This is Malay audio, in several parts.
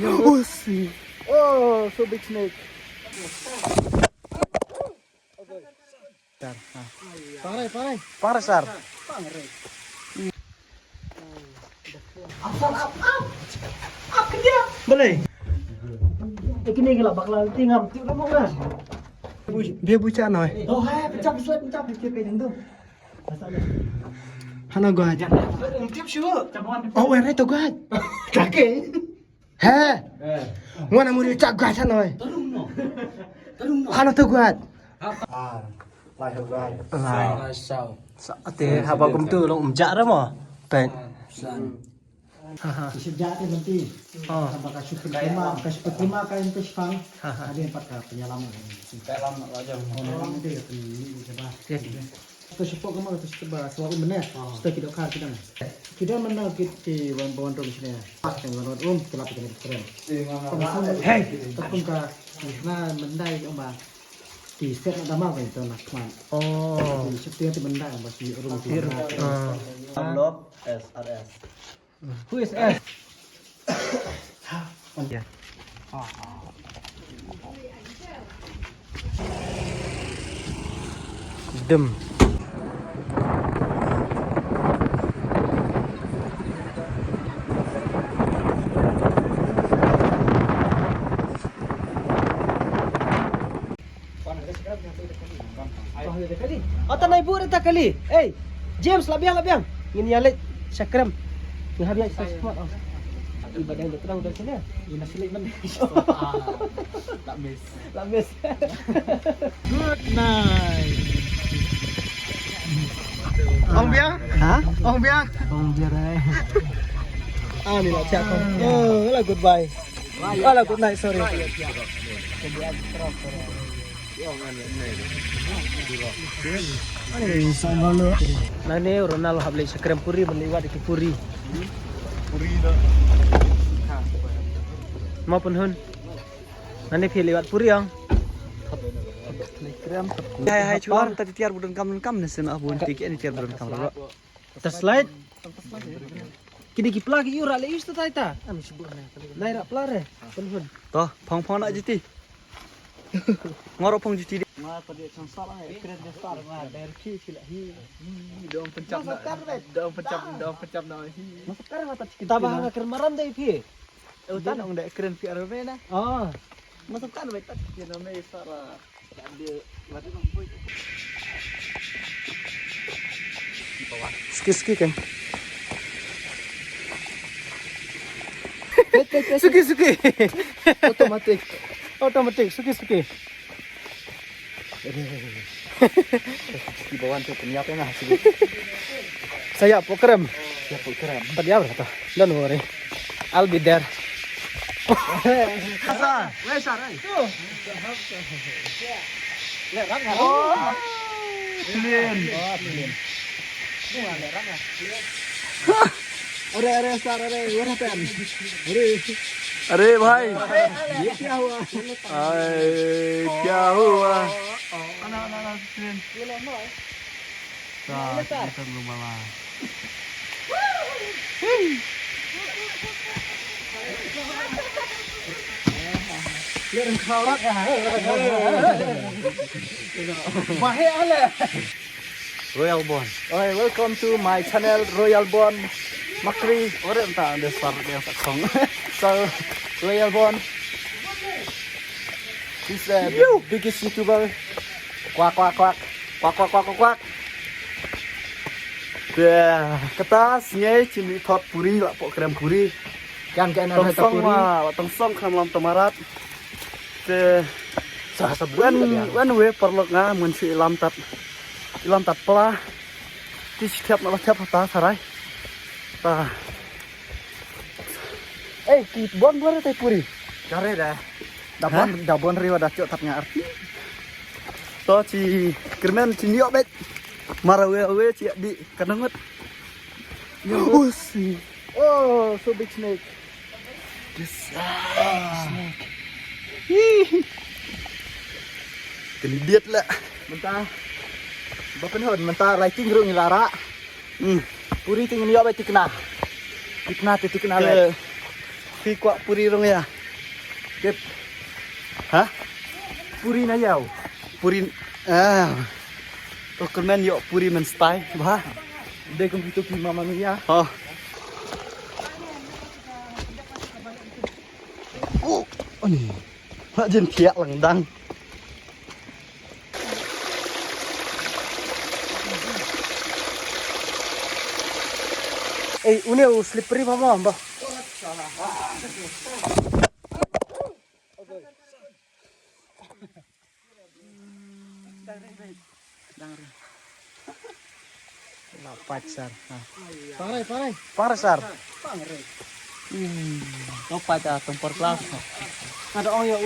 Oh, see. Oh, so big snake. Parai. Parai, Sar. Up dia. Boleh. Ini gila bakal tinggal tu mau kan. Dia buca noi. Oh, hai, pencap dia pengen tu. Hana gua aja. Tiap sure. Oh, where itu gua? Kakek. He. Ngwana mu dia cak gua noi. Hana tu gua. Lai gua. Lai sao. Te haba kum tu long umja ra mo. Pen. Sejak itu nanti apakah syukur terima kain pesfang ada yang pakai penyelaman penyelaman aja orang itu ya coba atau syukur kamu atau coba selalu benar kita tidak kah kita menang kita bawan rom sini pas yang bawan rom kelap kita keren hey tapi kah nah mendai mbak di set ada apa itu nak man oh setiap di mendai masih rom unlock SRS. Who is S? Yeah. Dem. Oh, tanah ibu reta kali. Hey, James labiang. Ini yalit syakram. Yang habis saya semua. Ibadah yang terang dari sini. Ini nasilik mana? Tak miss. Good night. Ong biang? Hah? Ong biang? Ong biang. Ni lah cak kau. Oh, lah goodbye. Lah good night, sorry. Nani Ronaldo habis sekrem puri berlewat di puri. Puri dah. Maupun hun. Nani pilih lewat puri yang. Sekrem. Hai cuan tadi tiar budan kam nesen abun tiket ni tiar budan kam ro. Terslide. Kini kipla ki ura le istu taita. Ami sebut na. Lai rak plare. Pun. Toh, phong nak jiti. Ngorok pong jiti. Ma tadi sangsar ai keren dia star ma dari ki sila hi. Dong pencap nak. Dong pencap nak hi. Masakar mata kita bah keren maram dai pi. Utan ong dai keren pi arme na. Oh. Masakar baik tak dia nama sara. Dia mati nang poi. Ski kan. Suki. Otomatik. Suki. Di bawah tu penyiapnya lah. Saya pokrem. Tadi apa kata? Don't worry. I'll be there. Asa, where sar? Tu. Lerang enggak? Oh. Clean. Lerang ya? अरे सर ये रहते हैं अरे भाई ये क्या हुआ kita belum malah lihat kawat mahal ale Royal Bond. Alright, welcome to my channel Royal Bond. Makri, orang tak ada start yang tak song. So, Royal Bond. He's the biggest YouTuber. Quack. Yeah, ketasnya cimi thot puri lah, pok krem puri. Yang kena ada puri. Tong song kram tamarat. The when we perlu ngah mensi ilam tat pela. Di setiap apa sarai. Kit bon buat teh puri. Kare dah. Dabon riwa dah cok tapnya arti. To ci kermen ci niok bet. Marawe ci di kanangot. Oh, see. Oh, so big snake. This snake. Kena diet lah. Mentah. Bapak ni mentah lighting ru ngilara. Puri tinggal niok bet tikna. Tikna le. Fikwa puri rong ya. Kep. Hah? Puri na yaw. Puri Tokermen yuk puri men style, bah. Dek kung itu pi mama ya. Oh. Oh ni. Mak jen thiak lang dang. Une slippery mama mbah. Pacar. Parai. Parsar. Lopat ah tempor kelas. Ada oh ya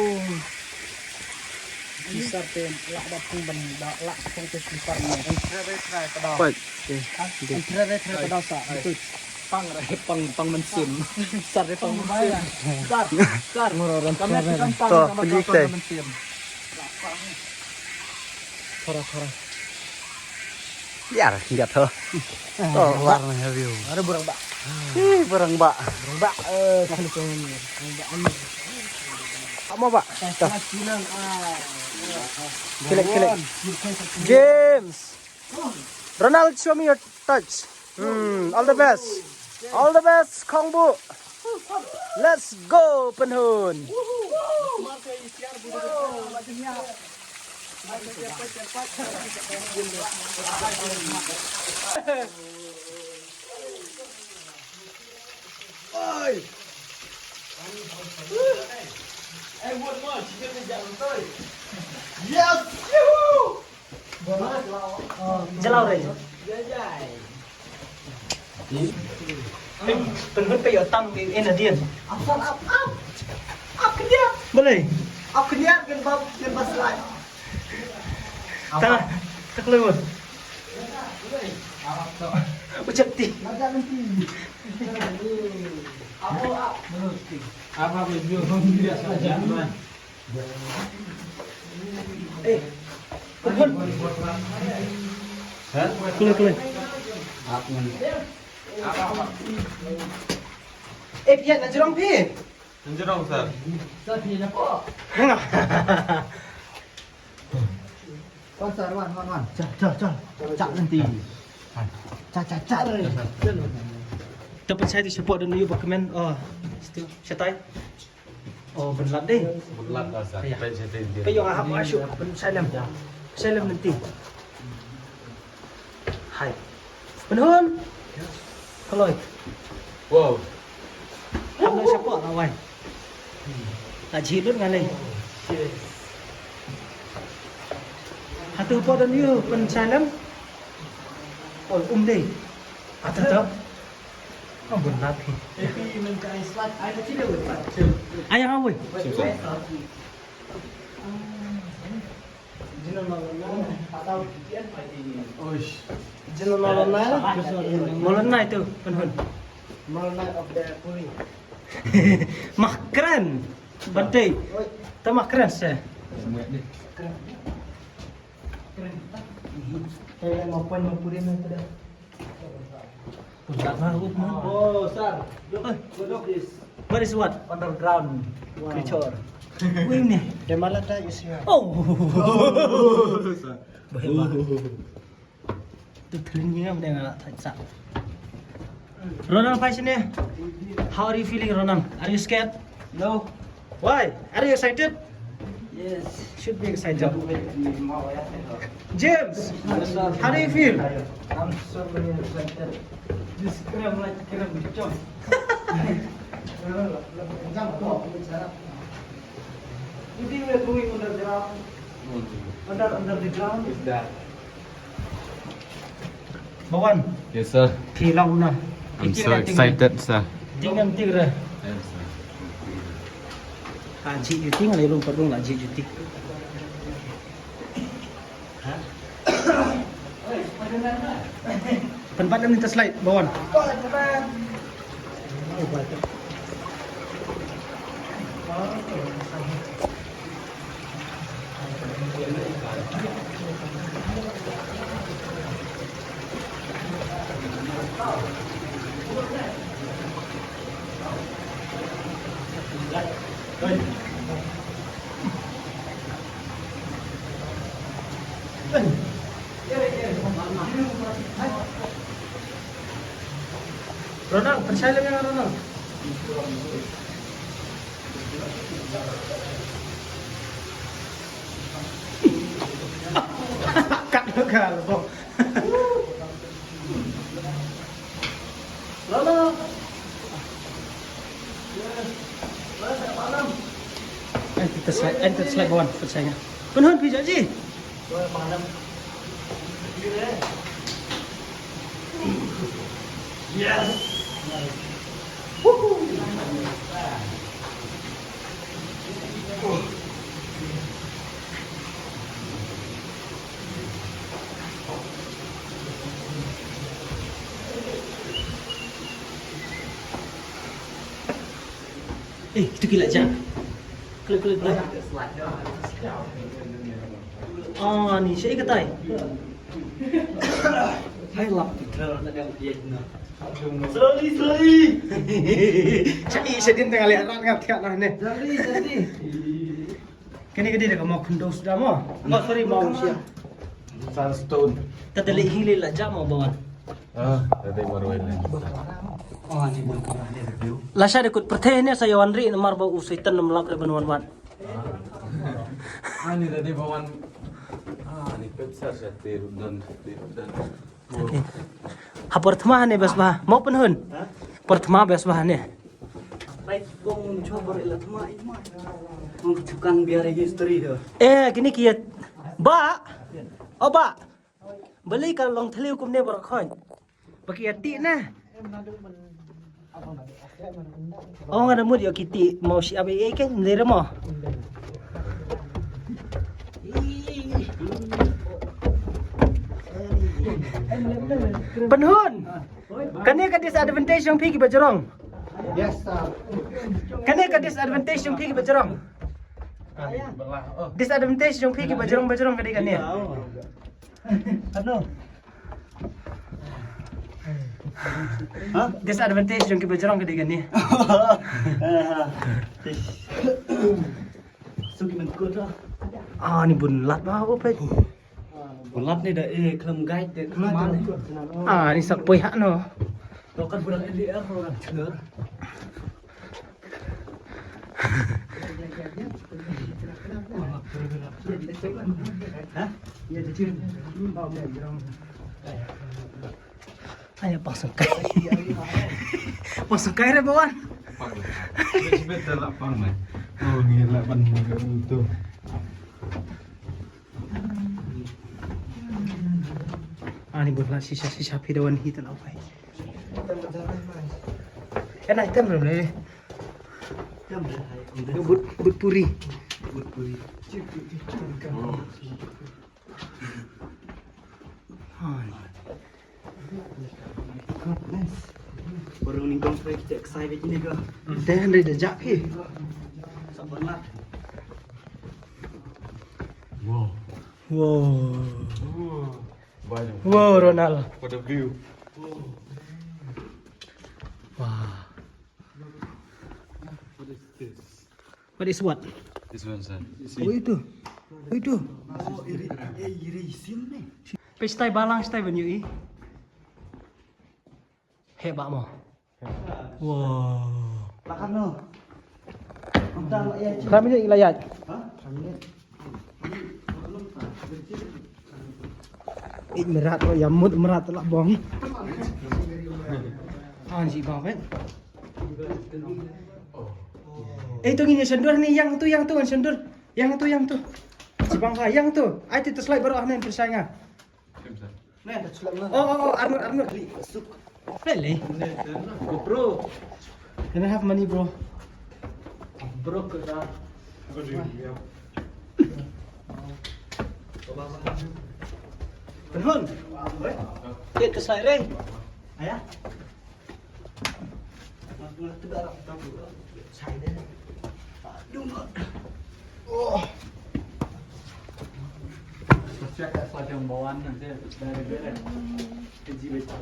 Besar tem lak da pung ban da lak pung tes besar ni. Try pada. Pat. Try pada sa. Betul. Pang mensim. Besar de pang mensim. Besar. Ngororan kami kan pang mensim. Thora. Biar lihat tuh. Oh, warna view. Ada burang bak. Barang bak. Kali pengen. Apa bak? Kilek. James. Ronald, show me your touch. All the best. All the best, Kong Bu. Let's go, Penhun. Yes! Jalau deh. Pengen kayak tang di Indian. Up ke dia. Boleh. Up ke dia kan bas lain. Tang. Terkeluar. Ucap ti. Apa review dia saja. Pengen. Hah? Keluar. Dia nak jerong pi. Jerong, sir. Wan. Cak nanti. Cak. Dapat saya di support dan you berkemen. Oh, itu setai. Oh, berlat deh. Bulat, sir. Iya. Baik, saya tanya. Kayo nga masuk salam nanti. Hai. Penhun. Kaloy. Wow. Hamlo siapa kawan? Tak jidut ngalai. Hatu po dan you pen salam. Oh, deh. Atau oh, benar sih. Ayah awe. Molona itu penhun. Molna of the puri. Mah keren. Bantai. Tamah keren sih. Kayak mau puri nanti dah. Punta na ut mo. Oh, sir. Look this. What is what? Underground creature. Wih ni. The Malata is here. Oh. Bahaya. Tu telinga apa dengan tak sak. Ronald Faiz ni. How are you feeling, Ronald? Are you scared? No. Why? Are you excited? Yes. Should be excited. James, how do you feel? I'm so very excited. This kram like kram bicon. You think we're going under the ground? Under the ground? Is that? Bawan, Yes, sir. kilau na. I'm so excited, sir. Tingnan tigre. Yes, sir. Haji you tinggal di rumah dong haji juti. Penempatan minta slide bawan. Ronald, percaya dengan Ronald. Cắt được cả rồi không? Ronald. Anh tự slide bon, percaya. Penuh pijak je. Yes. Itu gila aja. Klik. Oh, ni saya ketai. Hai lap Peter nak yang dia guna. Slowly. Cai sedin tengah lihat rat ngat lah ni. Jadi. Kini dah mau kundos sudah mau. Oh sorry mau siap. Sandstone. Tadi hilil aja mau bawa. Tadi baru ini. Oh, ni boleh kurang dia review. Lasha dekut pertanyaan saya Wanri nomor bau usaitan melak reban wan. Ini tadi bawan. Ini besar setir dan. Okay. Ha pertama ni bes bah. Mau penhun. Pertama bes bah ni. Baik, bong coba ilat mai. Tukang biar history tu. Gini kiat. Ba. Oh ba. Beli kalau long theliu kum ni berakon. Bagi ati nah. Oh ngada mud yo kiti mau si abe kan ndere mo. Penhun. Kani ka disadvantage yang pigi bajarong. Yes, sir. Kani ka disadvantage yang pigi bajarong. Disadvantage yang pigi bajarong kadi kani. Ano? Disadvantage yung kibajarong kadi gani. Sugi man good lah. Ni bunlat ba opet. Bulat ni dah kelam guide dia kelam Ni ni. sakpoy ha no. Lokan budak LDR orang cer. Hah? Ya dia. Ayo pasang kai. Pasang kai re bawan. Betul lah pang ni. Oh gila pan itu. Ni bunlat sisa pidawan hitan apa. Kan item belum ni. But puri. Baru ni kau kita excited ni ke? Dan dia jap he. Sabar lah. Wow. Ronald. What a view. Wah. What is this? What is what? This one, sir. Oh itu. Oh, iri sim ni. Pestai balang stai banyu i. Hebat mo. Wow. Lakan no. Entah lah ya. Kami ni ilayat. Hah? Kami. Merat lo ya mud merat lah bong. Anji bang kan. Itu gini sendur nih yang tu kan sendur. Yang tu. Si bang yang tu. Ai tu slide baru ahnen persaingan. Ni dah celak lah. Oh Arnold. Really? Bro. Can I have money, bro? Bro ke dah. Penhun. Kita slide ring. Ayah. Nak tegak tak tahu. Saya dah. Aduh. Oh. Cek kat slide yang bawaan nanti dari keji besar.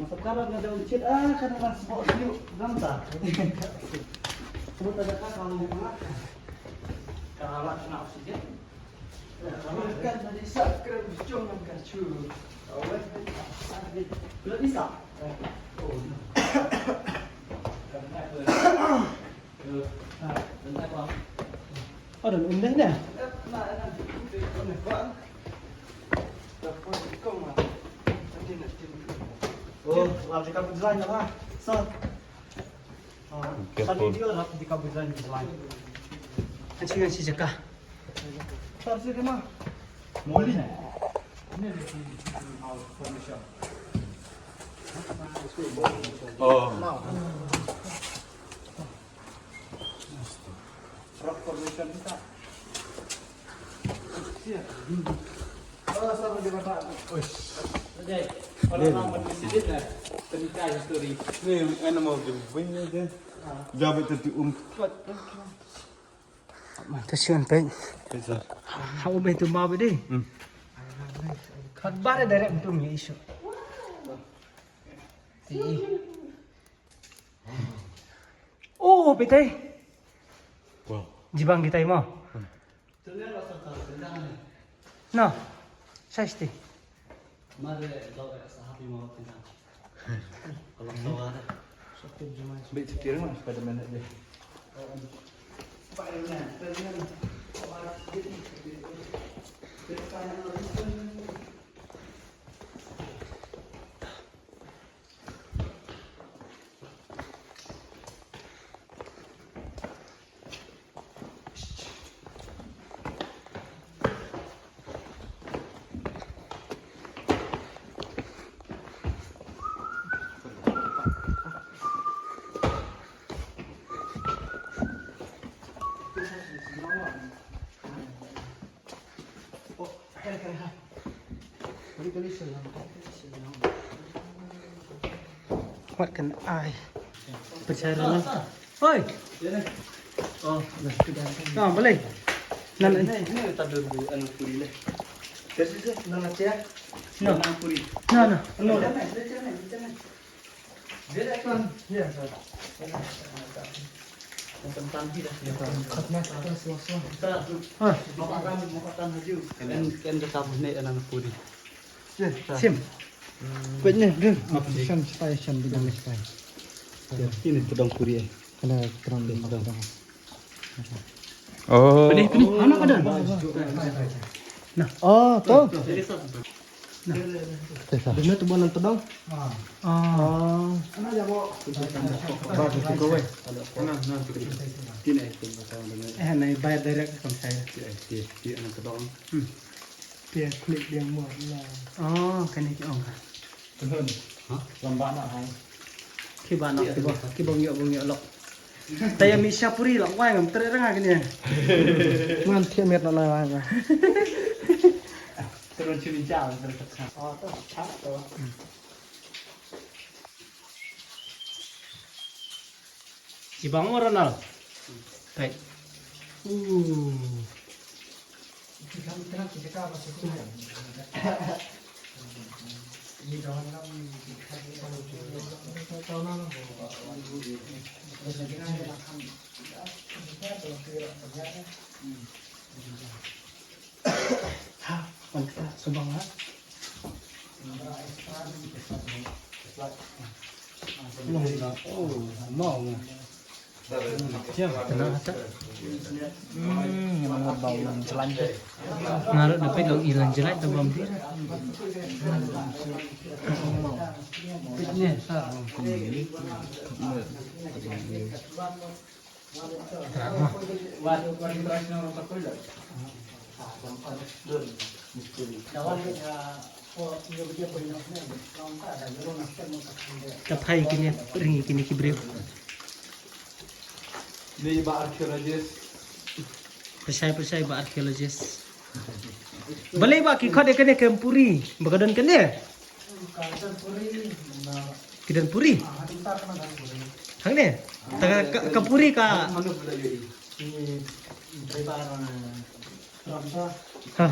Sekarang ada ucit karena mas bawa siu gamta. Sebut ada kalau mau makan. Kalau nak ucit. Makan dari sakral jangan kacu. Awal belum bisa. Oh, dan indah dah. Oh, lalu jika berjalan ya lah. So, tadi dia lah jika berjalan berjalan. Asyik si jaka. Terus dia mah. Molin. Oh. Rock formation kita. Oh, sama di mana? Oke. Kalau nama di sini dah, cerita history. Nih, animal di wing aja. Jabat itu Tasian pen. Bisa. How be tu mau be Khabar dari untuk ni isu. Oh, betul. Wow. Jibang kita mau. No. Sasti. Mari lo sahabi mau kita. Kalau tahu ada. Baik cetir mas Spiderman aja. What can I? Percaya Oi. Oh, nah, boleh. Nan Ini tak dulu anu puri le. Kasi sih nang aja. No. Nang puri. No. No. Dia akan ya. Tentang tidak ya. Katnya atas suasana. Kita Ah, makan haju. Kan tetap naik nang puri. sim. Banyak deh. Option station di dalam station. Ini pedang puri. Ada terang di Oh. Benih, anak ada. Nah, oh, tuh. Nah, benar tuh bonan pedang. Oh. Ana ya bo. Bagus tu kowe. Nah, bayar direct ke saya. Dia anak pedang. Dia klik dia muat lah. Oh, kan ini ông. Betul. Hah? Lambat nak hai. Kibana, kibong yo lok. Taya mi syapuri lok wai ngam tere ranga gini. Man thiamet nó là wai. Terus curi jauh terus tekan. Oh, tu cak tu. Ibang mo Ronald. Baik. Semangat. Oh, mau. Siap, tenang aja. Yang bau celan tu. Ngaruh dapat dong hilang jelek tuh bom dia. Pitnya sar. Kapai kini ringi kini kibriu. Ni ba archaeologist. Percaya ba arkeologis. Balai ba ki khade kene kempuri, bagadan kene. Kidan puri. Hang ne. Taga kapuri ka. Ha.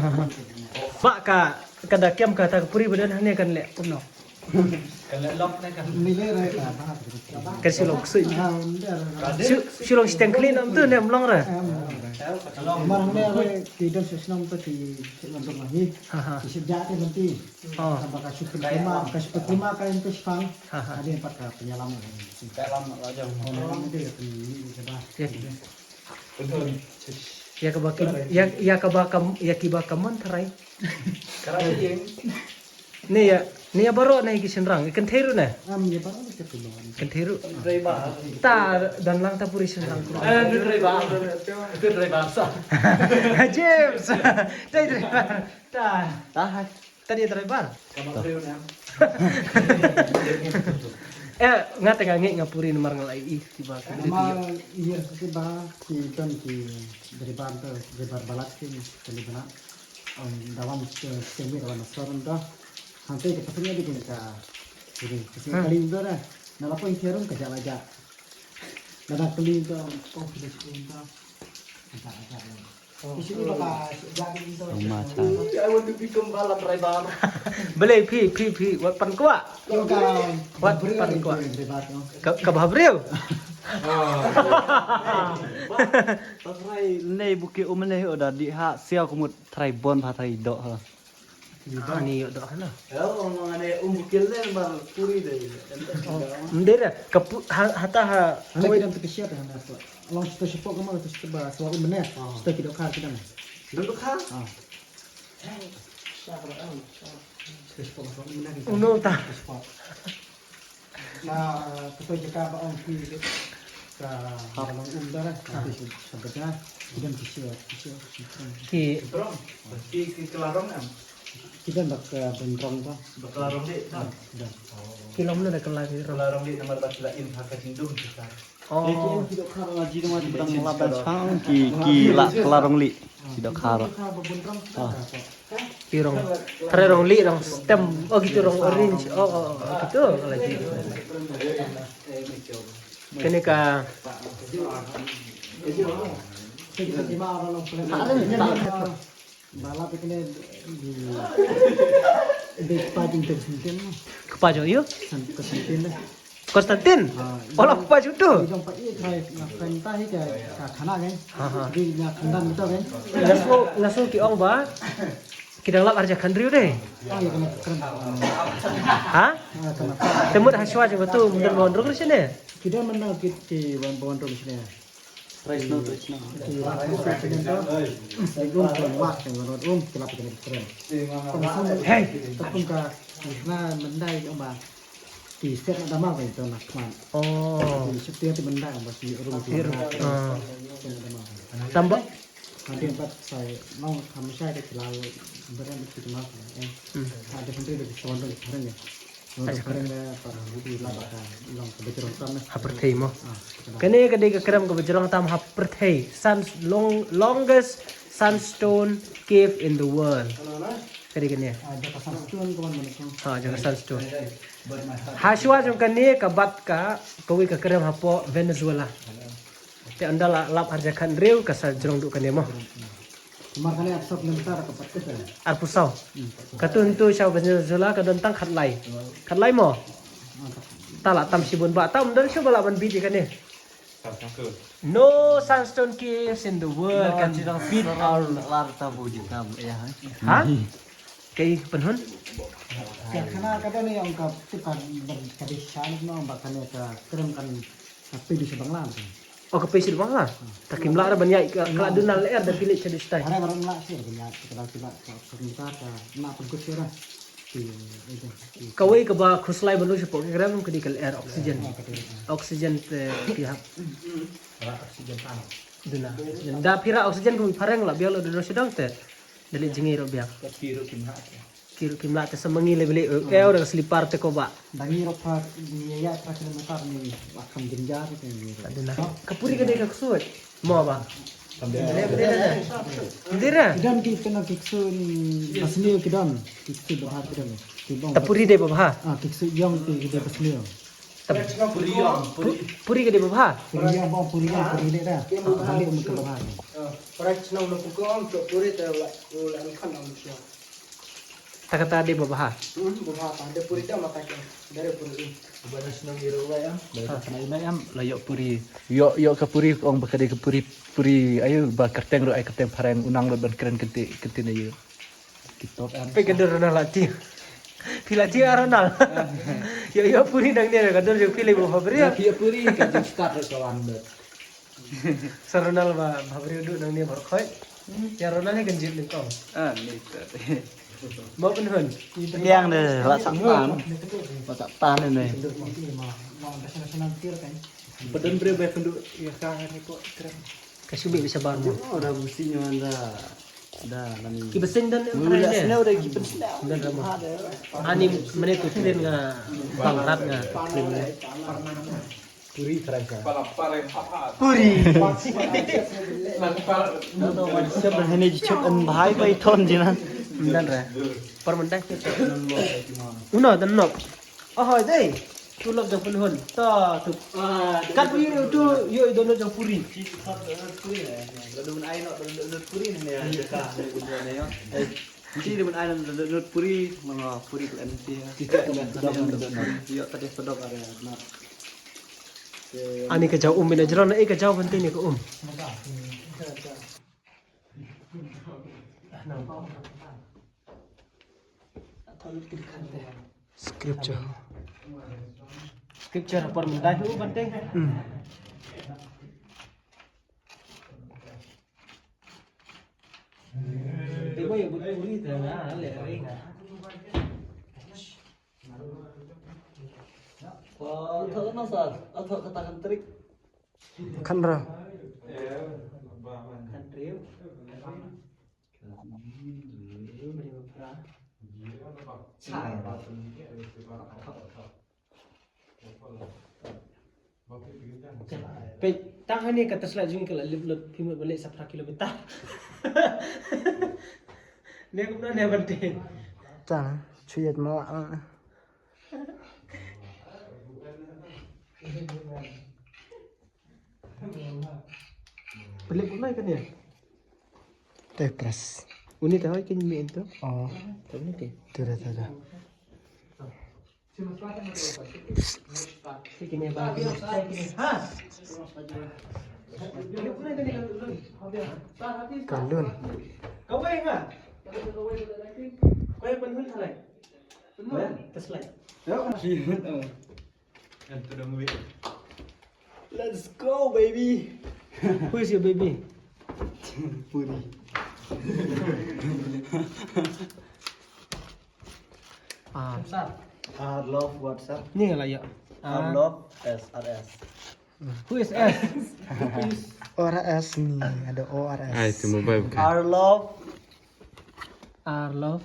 Ba ka kada kem ka ta puri badan hane kan le umno. Kalau lock nih kan. Nilai raya kan. Kan silong sui. Dia Silong siteng clean am tu nem long ra. Marang dia raya tidak sesenang tu di untuk lagi. Ha ha. Sejak itu nanti. Oh. Sampai kasih terima kain pespang. Ada yang pakai penyelaman. Dalam aja. Penyelaman itu ya coba. Ya kabaki ya kabakam ya kibakaman tarai. Karena dia Ni ya baru na ikisenrang ikan teru na. Ya baru kita tuh. Ikan teru. driver. Ta dan lang ta puri senrang. Itu driver sah. James. Tadi driver. Ta. Tadi driver. Kamu riunya. Ngate ngangi ngapuri nomor ngalai tiba. Nama iya sih bah kita dari bantu dari balat sini dari mana dalam semi dalam restoran dah sampai ke pasarnya di kita jadi kesini kali itu dah nala poin tiarun kerja aja nala kali itu kau sudah cinta kerja di sini bakal jadi itu I want to become balap driver. Beli pi wat pan kwa. Wat pan kuat Ka babriu. Pasrai nei buki umleh oda di ha siao kumut trai bon patai do ha. Ni yo dah na. Ya orang ane bukil le bar puri deh. Ndera hata ha anak kita untuk siapa yang nak long kita sepok kamu itu sebab soal benar kita tidak kar kita nih Duduk ha. uno ta. Nah, kita jika baong pi ke dalam udara sebetulnya kita bisa Ki Ki kelarong kan. kita nak bentrong tuh Kelarong di. kilom na kelai ro. Kelarong di nomor bakilain hak cindung kita. Oh. Tidak karo ngaji tu mati bang laban sang ki la kelarong li. Tidak karo. bentrong Irong rong li rong stem oh gitu rong orange oh gitu lagi kene ka kita terima orang long balap itu di pajung tersentin kepajo yo kesentin lah Konstantin olah kepajo tu di tempat ini try perintah ini ke kanan kan ha di kanan itu kan ngaso ki ong ba kidang lap arja kandriu deh oh ya keren ha kenapa temut haswa je betul mundur mondrong di sini kita menang di wan di sini Tresno tresno. di wak yang kelap keren hey tepung ke nah mendai ông bà thì set đã mang về cho nạc mà oh thì setiap di mendai ông bà si rumah tambah nanti empat saya mau kami saya di lalu beran itu cuma ada sendiri dari soal dari keren ya untuk keren ya para di labakan long kebetulan kan haperthei mo kene kade ka kram ka bajrang tam haperthei longest sandstone cave in the world kade kene ada pasang tuan kawan mereka ha jaga sandstone haswa jong kene ka bat ka kawi ka kram hapo Venezuela te andala lap arjakan rew ka sa jrong du kene mo makanya absorb bentar ke petis ya ar pusau katun tu shaw Venezuela ka dontang khatlai mo tala tam sibun ba tam dan shu bala ban biji kane no sandstone caves in the world kan jrong Fit our lar tabu juta ya. ha kay penhun yang kena kadang ni yang ka tukan berkadishan no bahkan ya keren kan tapi di sebanglang oh ke pesil bangla takim lara banyak kala dunal air da pilih cedis tai ada orang nak sih banyak kita sebentar nak pengkut sih lah itu kawai ka ba khuslai banu shu pok gram ke dikal air oxygen pihak Oksigen tanah. duna da pira oxygen ko pareng la bialo do sedang te dali jingi ro biak Kiru kimha. kiru kimla te semengi le beli eur selipar te ko ba dari ropa ya kilometer ni akan genjar itu ni duna kapuri ka deka kusut mo ba ndira dan kita nak kiksu pasniu kidan kiksu bahar kidan kibong tapuri de ba kiksu yang kita pasniu puri ka de ba puriang puri ni dah balik untuk bahar kata dia babah. Beberapa ada puri dah makan dari puri. Banas nang iro ba ya? Kana ina yam layok puri. Yo ka puri ong bakade ka puri ayo ba kerteng ro ay kerteng parang unang lo ban keren kenti na yo. Kitop am. Pe kedor Ronald lati. Pilati Ronald. Yo puri nang dia kedor yo pilih babah beri. Pia puri ka jeng start ro kawan bet. Sa Ronald ba beri duduk nang dia berkhoi. Ya Ronald ni ganjil ni kau. Ni Mau pun hun. yang deh lak sak tan ini Badan bre ba penduk ya ka ni ko keren. Kasubik bisa baru. udah businya dah nani Kibeseng dan udah yang sini udah gipin sini dan ramah. Ani mana tu clean nga bangrat nga clean. Puri keren ka. Puri. atau macam berhenti cukup en bahai bai ton jinan Dan re. Permendak kita. Uno dan nok. Oh deh. Tu lok jang pun hun. Ta tu. Kat puri tu yo dono jang puri. Lalu ai nak nut puri ni ya dekat dari ujung ni ya jadi dengan ai nut puri mga puri tu nanti Kita kena sedap yo tadi sedap ada nak Ani ka jauh mina jero na ka jauh penting ni ko Scripture. Scripture permendak tu penting. Ibu yang buri tu na le ring. thợ nó sao thợ kata kan trik Kanra. Kan riu. Pe tang ni kata slide jung ke lut pimut balik 10 kilometer. Ni aku pernah ni penting. Cang, cuyet mau. Balik pun kan ya. Tepres. Uni tahu kan mi itu. Oh, Tahu ni ke. tidak ada. Kini bagi. Ha. Balik pun kan ni. Kalun. Kau baik enggak? Kau yang penuh slide. Penuh. Slide. Let's go baby. Who is your baby? puri Besar. hard love WhatsApp Ni lah ya. hard love SRS Who is S? ORS nih, ada ORS. Itu mobile bukan? hard love Arlov.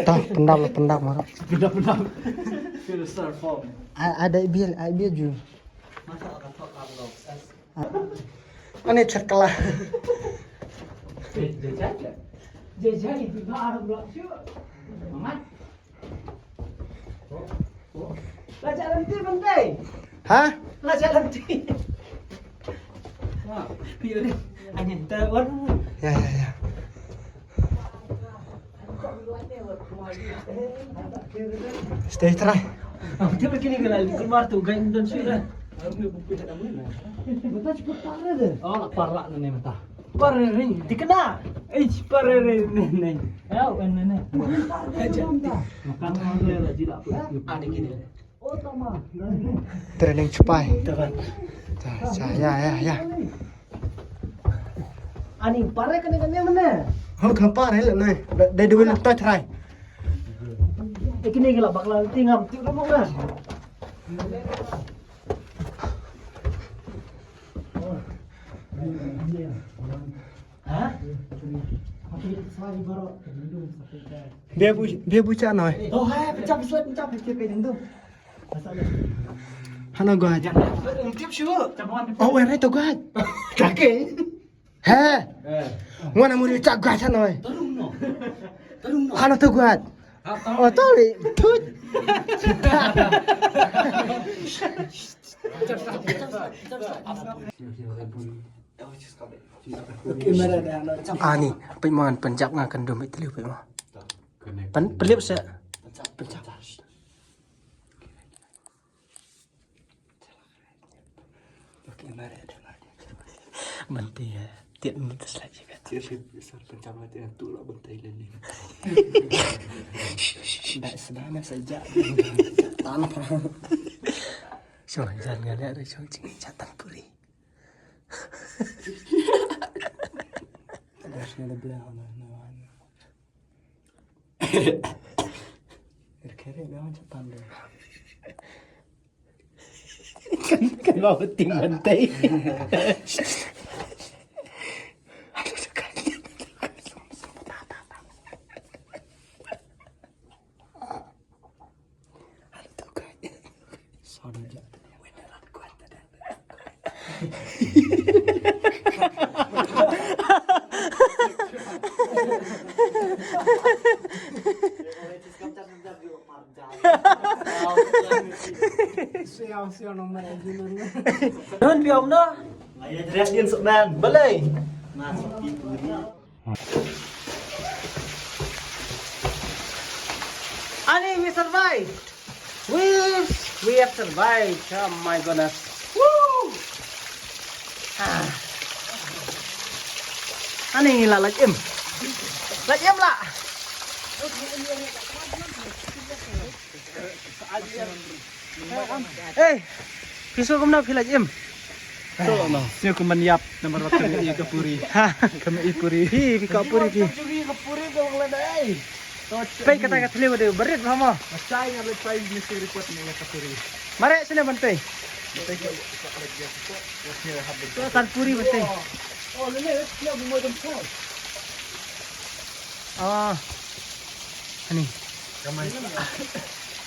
Tah, pendam marah. fill start form Ada ibil ju. masa akan talk hard love Ini cerkelah. Jajah itu dah blok syuk. Mamat. Lajak nanti penting. Hah? Lajak nanti. Wah, piye ni? Angin tawon. Ya. Stay try. Dia begini kalau keluar tu gain dan syuk dah. Betul cepat parah dah. oh parah nih mata Parah ring. Dikena. Parah ring ni. ya ini Makan orang lah tidak apa. Ada gini. Training cepai. Tekan. Ya. Ani parah kena mana? Oh, kenapa rela nih? Dari dulu kita try. Kini kalau bakal tinggal tu kamu kan? Hah? Dia buca noi. Oh, hai pencap kecil tu. Hana gua aja. Tiap syuk. Oh, where itu gua? Kakek. He. Ngwana muri cak gua sana noi. Hana tu gua. Oh, toli. Tut. Nih, pemangan penjak ngakan domit liu pemah. Pelip se. Penjak. Bantai ya. Tiap minit lagi kan. Besar pencapaian yang tulak bentai lele. Tidak sedana saja. Tanpa. Cuma jangan ada cing catatan puri. Harusnya lebih lama. Kira-kira memang catatan deh. Kan mau ting bantai. Siapa nomor ajunan? Nun biom no. Ayah teriak dia sok man. Belai. Masuk itu dia. Ani, we survived. We have survived. Oh my goodness. Woo! Ani lah lagi em. Lagi em lah. Eh, pisau kamu nak pilih em. So no, siya kumanyap na maratong iya ka puri. Kami ipuri. Hi, pika puri ki. Pay kata kata lewa deh, berit sama. Masay nga letay ni si report niya ka puri. Mare sini bantai. Tan puri bantai. Oh, lele, siya mo dum po. Ah, ani. Kamay.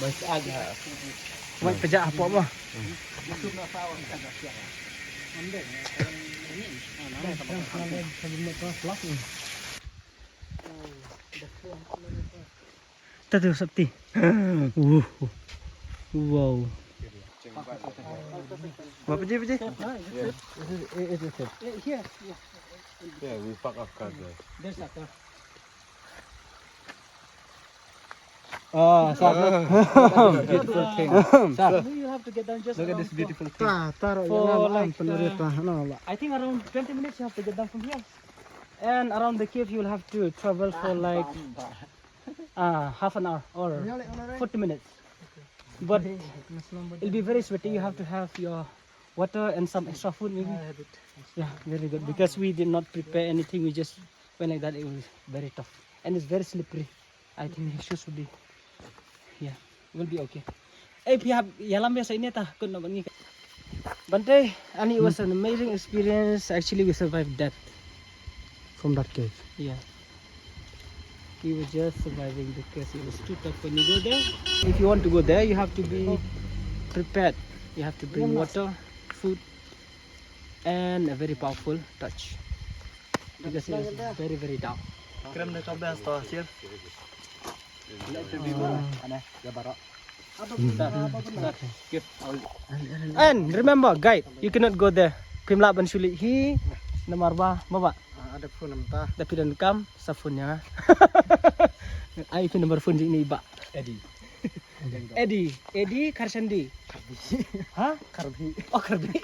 Mas aga. Buat kerja apa apa? Tadu sakti. Wow. Apa je? Yeah, we fuck up card. Oh, Beautiful thing. You have to get down just Look at this beautiful thing. Taruh For yang like, penerita, I think around 20 minutes you have to get down from here. And around the cave you will have to travel for like half an hour or 40 minutes. But it'll be very sweaty. You have to have your water and some extra food maybe. Yeah, very good. Because we did not prepare anything. We just went like that. It was very tough. And it's very slippery. I think the shoes will be, yeah, will be okay. Eh, pihak yalam biasa ini tah kun nak pergi. Bantai, and it was an amazing experience. Actually, we survived death. from that cave. Yeah. We were just surviving because it was too tough when you go there. If you want to go there, you have to be prepared. You have to bring water, food, and a very powerful touch. Because it is very, very down. Krem na kabeh sto hasil. And remember, guide, you cannot go there. Kimla ban sulit hi namarba baba. Ada phone namta. Tapi dan kam sa phone nya. Ai pin nomor phone ni ba. Eddie Karsandi. Hah? Karbi. Oh, Karbi.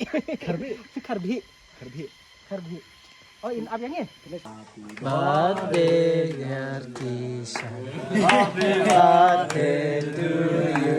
Oh, in apa yang ini? Birthday Gartisha. Happy birthday to you.